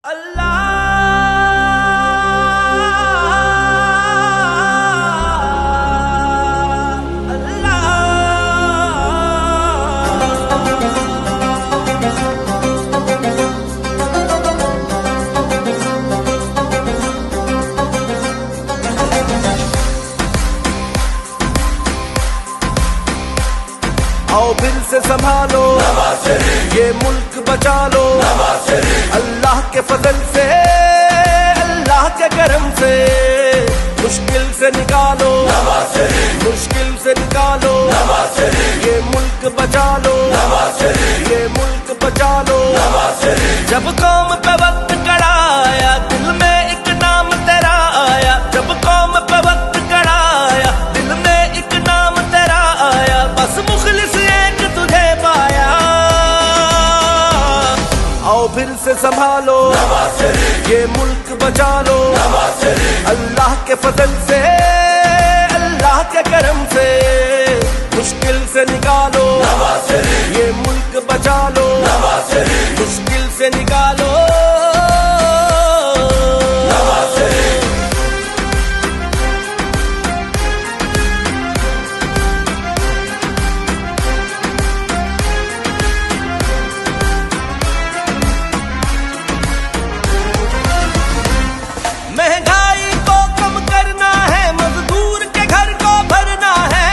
अल्लाह अल्लाह आओ फिर से संभालो ये मुल्क बचा लो अल्लाह के फजल से अल्लाह के करम से मुश्किल से निकालो ये मुल्क बचा लो ये मुल्क बचा लो। जब कौम पे वक्त कड़ा आया दिल में एक नाम तेरा आया, जब कौम पे वक्त कड़ा आया दिल में एक नाम तेरा आया, बस मुखलिस एक तुझे पाया। आओ फिर से संभालो ये मुल्क बचा लो अल्लाह के फजल से अल्लाह के करम से मुश्किल से निकालो ये मुल्क बचा लो मुश्किल से निकालो। महंगाई को कम करना है, मजदूर के घर को भरना है,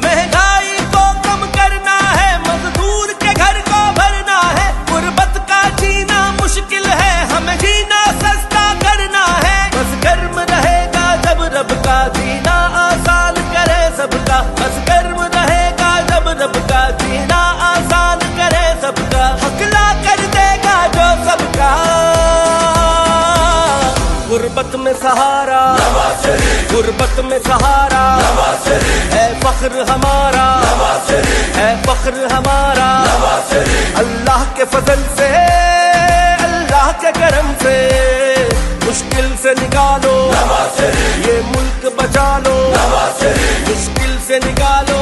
महंगाई को कम करना है, मजदूर के घर को भरना है। गुर्बत का जीना मुश्किल है, हमें जीना सस्ता करना है, बस गर्म रहेगा जब रब का जीना आसान करे सबका, बस गर्म रहेगा जब रब का जीना आसान करे सबका, हकला कर देगा जो सबका। गुर्बत में सहारा गुर्बत में सहारा है फख्र हमारा है फख्र हमारा। अल्लाह के फजल से अल्लाह के करम से मुश्किल से निकालो ये मुल्क बचा लो मुश्किल से निकालो।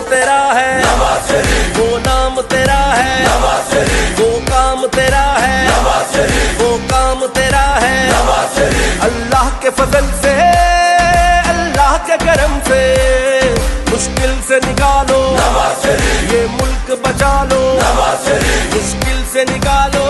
तेरा है वो नाम तेरा है वो काम तेरा है वो काम तेरा है। अल्लाह के फजल से अल्लाह के करम से मुश्किल से निकालो ये मुल्क बचा लो मुश्किल से निकालो।